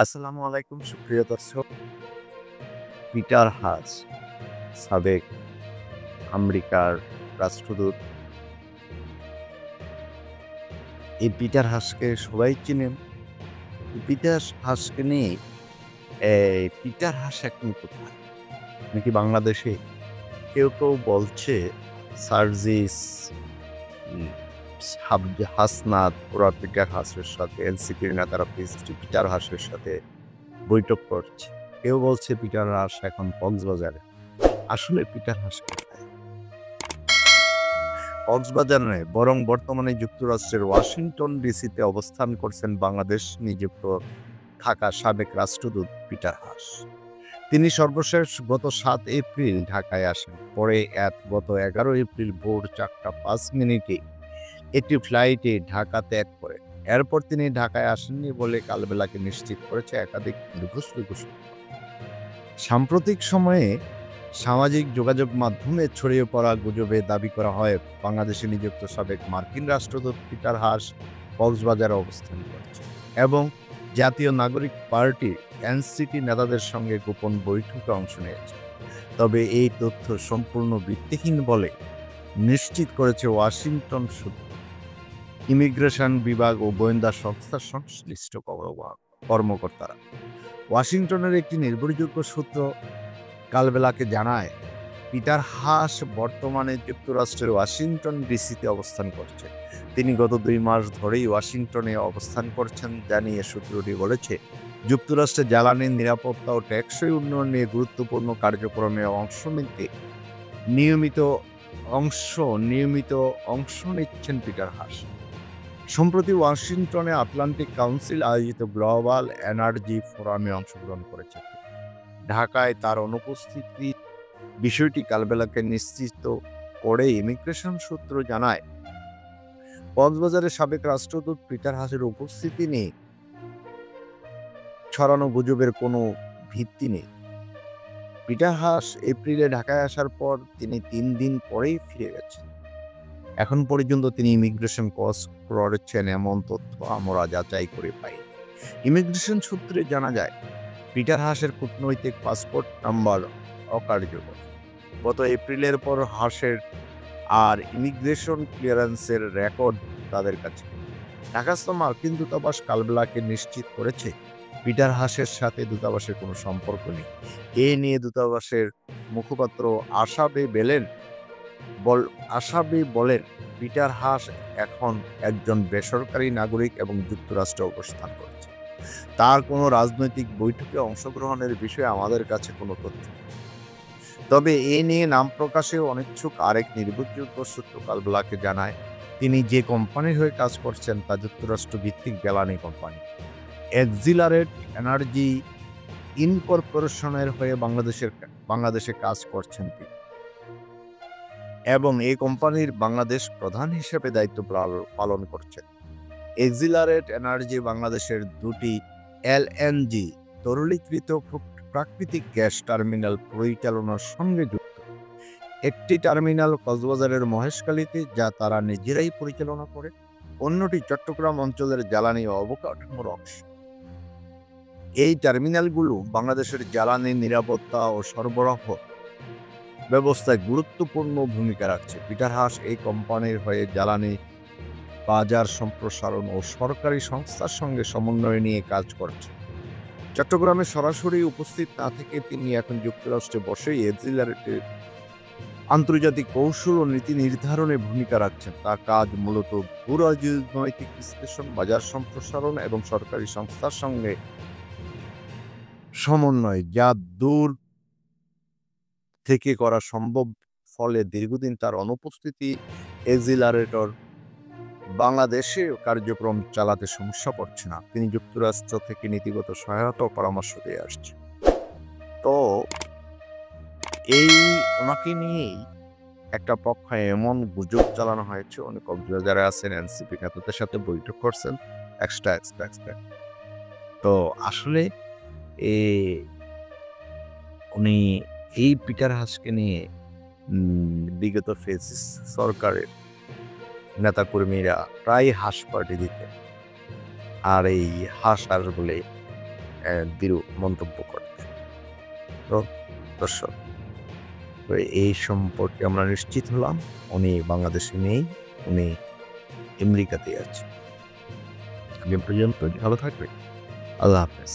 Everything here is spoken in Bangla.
আসসালামু আলাইকুম সুপ্রিয় দর্শক। পিটার হাস সাবেক আমেরিকার রাষ্ট্রদূত। এই পিটার হাসকে সবাই চিনেন। পিটার হাসকে নিয়ে পিটার হাস এখন কোথায়? নাকি বাংলাদেশে? কেউ বলছে সার্জিস উম হাসনাত ওরা পিটার হাসের সাথে এনসিপির নেতারা পিটার হাসের সাথে বৈঠক করছে। কেউ বলছে পিটার হাস এখন কক্সবাজারে। আসলে পিটার হাস কোথায়? কক্সবাজার নয়, বরং বর্তমানে যুক্তরাষ্ট্রের ওয়াশিংটন ডিসিতে অবস্থান করছেন বাংলাদেশ নিযুক্ত থাকা সাবেক রাষ্ট্রদূত পিটার হাস। তিনি সর্বশেষ গত ৭ এপ্রিল ঢাকায় আসেন। পরে গত ১১ এপ্রিল ভোর ৪টা ৫ মিনিটে একটি ফ্লাইটে ঢাকা ত্যাগ করেন। এরপর তিনি ঢাকায় আসেননি বলে কালবেলাকে নিশ্চিত করেছে একাধিক নির্ভরযোগ্য সূত্র। সাম্প্রতিক সময়ে সামাজিক যোগাযোগ মাধ্যমে ছড়িয়ে পড়া গুজবে দাবি করা হয় বাংলাদেশে নিযুক্ত সাবেক মার্কিন রাষ্ট্রদূত পিটার হাস কক্সবাজারে অবস্থান করছে এবং জাতীয় নাগরিক পার্টি এনসিপি নেতাদের সঙ্গে গোপন বৈঠকে অংশ নিয়েছে। তবে এই তথ্য সম্পূর্ণ ভিত্তিহীন বলে নিশ্চিত করেছে ওয়াশিংটন সূত্র, ইমিগ্রেশন বিভাগ ও গোয়েন্দা সংস্থার সংশ্লিষ্ট কর্মকর্তারা। ওয়াশিংটনের একটি নির্ভরযোগ্য সূত্র কালবেলাকে জানায়, পিটার হাস বর্তমানে যুক্তরাষ্ট্রের ওয়াশিংটন ডিসিতে অবস্থান করছে। তিনি গত ২ মাস ধরেই ওয়াশিংটনে অবস্থান করছেন জানিয়ে সূত্রটি বলেছে, যুক্তরাষ্ট্রের জ্বালানি নিরাপত্তা ও টেকসই উন্নয়ন নিয়ে গুরুত্বপূর্ণ কার্যক্রমে নিয়মিত নিয়মিত অংশ নিচ্ছেন পিটার হাস। সম্প্রতি ওয়াশিংটনে আটলান্টিক কাউন্সিল আয়োজিত গ্লোবাল এনার্জি ফোরামে অংশগ্রহণ করেছেন। ঢাকায় তার অনুপস্থিতি বিষয়টি কালবেলাকে নিশ্চিত করে ইমিগ্রেশন সূত্র জানায়, কক্সবাজারের সাবেক রাষ্ট্রদূত পিটার হাসের উপস্থিতি নিয়ে ছড়ানো গুজবের কোনো ভিত্তি নেই। পিটার হাস এপ্রিলে ঢাকায় আসার পর তিনি ৩ দিন পরেই ফিরে গেছেন। এখন পর্যন্ত তিনি ইমিগ্রেশন ক্রস করেছেন এমন তথ্য আমরা যাচাই করে পাই। ইমিগ্রেশন সূত্রে জানা যায়, পিটার হাসের কূটনৈতিক পাসপোর্ট নাম্বার অকার্যকর। গত এপ্রিলের পর হাসের আর ইমিগ্রেশন ক্লিয়ারেন্সের রেকর্ড তাদের কাছে। ঢাকাস্থ মার্কিন দূতাবাস কালবেলাকে নিশ্চিত করেছে, পিটার হাসের সাথে দূতাবাসের কোনো সম্পর্ক নেই। এ নিয়ে দূতাবাসের মুখপাত্র আশাবি বলেন, পিটার হাস এখন একজন বেসরকারি নাগরিক এবং যুক্তরাষ্ট্রে অবস্থান করছে। তার কোনো রাজনৈতিক বৈঠকে অংশগ্রহণের বিষয়ে আমাদের কাছে কোনো তথ্য নেই। তবে এ নিয়ে নাম প্রকাশে অনিচ্ছুক আরেক নির্ভরযোগ্য সূত্র কালবেলাকে জানায়, তিনি যে কোম্পানির হয়ে কাজ করছেন তা যুক্তরাষ্ট্র ভিত্তিক জ্বালানি কোম্পানি এক্সিলারেট এনার্জি ইনকর্পোরেশনের হয়ে বাংলাদেশে কাজ করছেন তিনি এবং এই কোম্পানির বাংলাদেশ প্রধান হিসেবে দায়িত্ব পালন করছেন। এক্সিলারেট এনার্জি বাংলাদেশের ২টি এলএনজি তরলীকৃত প্রাকৃতিক গ্যাস টার্মিনাল পরিচালনার সঙ্গে যুক্ত। একটি টার্মিনাল কক্সবাজারের মহেশখালীতে, যা তারা নিজেরাই পরিচালনা করে। অন্যটি চট্টগ্রাম অঞ্চলের জ্বালানি অবকাঠামোর অংশ। এই টার্মিনালগুলো বাংলাদেশের জ্বালানি নিরাপত্তা ও সরবরাহ ব্যবস্থায় গুরুত্বপূর্ণ ভূমিকা রাখছে। পিটার হাস এই কোম্পানির হয়ে জ্বালানি বাজার সম্প্রসারণ ও সরকারি সংস্থার সঙ্গে সমন্বয় নিয়ে কাজ করছে। চট্টগ্রামে সরাসরি উপস্থিত না থেকে তিনি এখন যুক্তরাষ্ট্রে বসেই এক্সিলারেটের আন্তর্জাতিক কৌশল ও নীতি নির্ধারণে ভূমিকা রাখছেন। তার কাজ মূলত ভূরাজনৈতিক বিশ্লেষণ, বাজার সম্প্রসারণ এবং সরকারি সংস্থার সঙ্গে সমন্বয়, যা দূর থেকে করা সম্ভব। ফলে দীর্ঘদিন তার অনুপস্থিতি এক্সিলারেটর বাংলাদেশে কার্যক্রম চালাতে সমস্যা পড়ছে না। তিনি যুক্তরাষ্ট্র থেকে নীতিগত সহায়তা ও পরামর্শ দিয়ে আসছেন। তো ওনাকে নিয়েই একটা পক্ষে এমন গুজব চালানো হয়েছে, উনি কক্সবাজারে আছেন, এনসিপি নেতাদের সাথে বৈঠক করছেন, এক্সট্রা। তো আসলে এ উনি এই পিটার হাসকে নিয়ে বিগত ফ্যাসিস্ট সরকারের নেতাকর্মীরা প্রায় হাঁস পার্টি দিতেন। আর এই হাঁস বলে দৃঢ় মন্তব্য করতে। তো দর্শক, তো এই সম্পর্কে আমরা নিশ্চিত হলাম উনি বাংলাদেশে নেই, উনি আমেরিকাতেই আছে। আজ এ পর্যন্ত, ভালো থাকবেন। আল্লাহ হাফেজ।